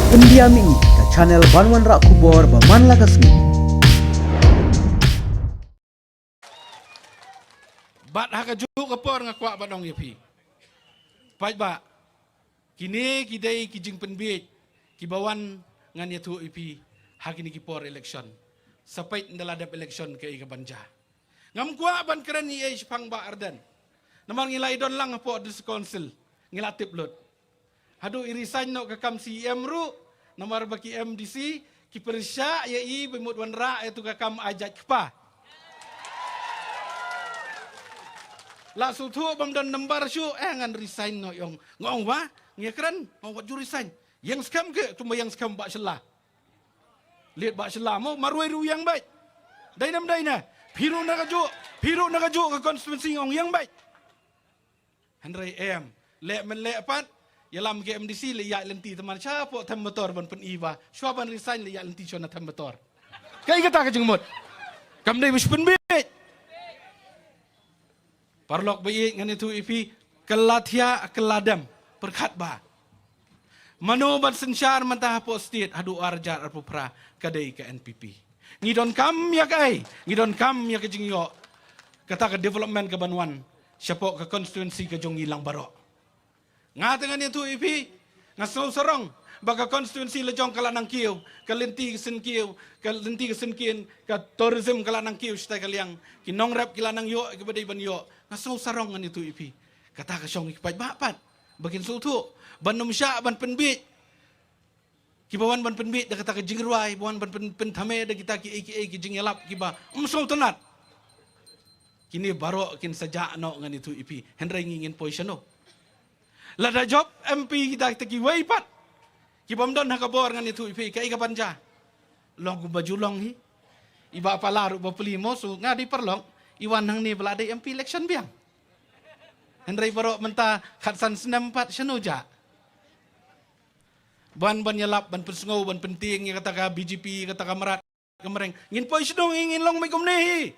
Pendiami ke channel Banwan Rak Kubor Baman Lakasmi. Bat hakajuk kapor ngakwa badong yapi. Pait ba. Kini kidai kijing penbit kibawan ngan yatu ipi hakini kipor election. Sapait ndaladap election ke ikabanja. Ngam kwa ban keren ni pang ba ardan. Naman ngilai don lang po dis council ngilatip lot. Hadu irisan no kakam CM ru namar baki MDC ki persya ya i bemut wanra itu kakam ajat kepa. La sutu bam dan nambar syu ngan resign no yong ngong wa ngekran mau buat resign. Yang skam ke cuma yang skam bak selah. Lihat bak selah mau marwai ru yang baik. Dainam daina piru nagajuk ke konstituensi ngong yang baik. Henry M le men le pat yalam ke MDC le ya lenti teman siapa tam motor ban pen iwa siapa ban resign le ya lenti chona tam motor kai kata ke jengmut kam dai wis pen bit parlok bayi ngan itu ipi kelatia keladam perkat ba mano ban sensyar mentah po state hadu arjar arpupra kadai ke NPP ngidon kam ya kai ngidon kam ya ke jingyo kata ke development ke Banwan siapa ke konstituensi ke jong ilang barok ngatengan itu ipi ngasau serong baka konstituensi lejong kalanang kiu kalenti kesen kiu kalenti kesen kian ka tourism kalanang kiu stai kaliang kinong rap kilanang yo ke badai ban yo ngasau serong ngan itu ipi kata ka syong ipat bapat bakin sutu ban nomsya ban penbit kibawan ban penbit da kata ka jingruai bawan ban pentame da kita ki ki jingelap kiba umsol tenat kini baro kin saja no ngan itu ipi hendrai ngingin position no lada job MP kita ki waipat ki bomdon hakabor ngan itu ipi kai ka banja long ku bajulong hi iba palaru ba pelimo su ngadi perlong iwan nang ni belade MP election biang hendrai baro menta khatsan senam pat senuja ban yalap ban persngau ban penting ya kata ka BJP kata ka merat kemereng ngin pois dong ingin long mai komnehi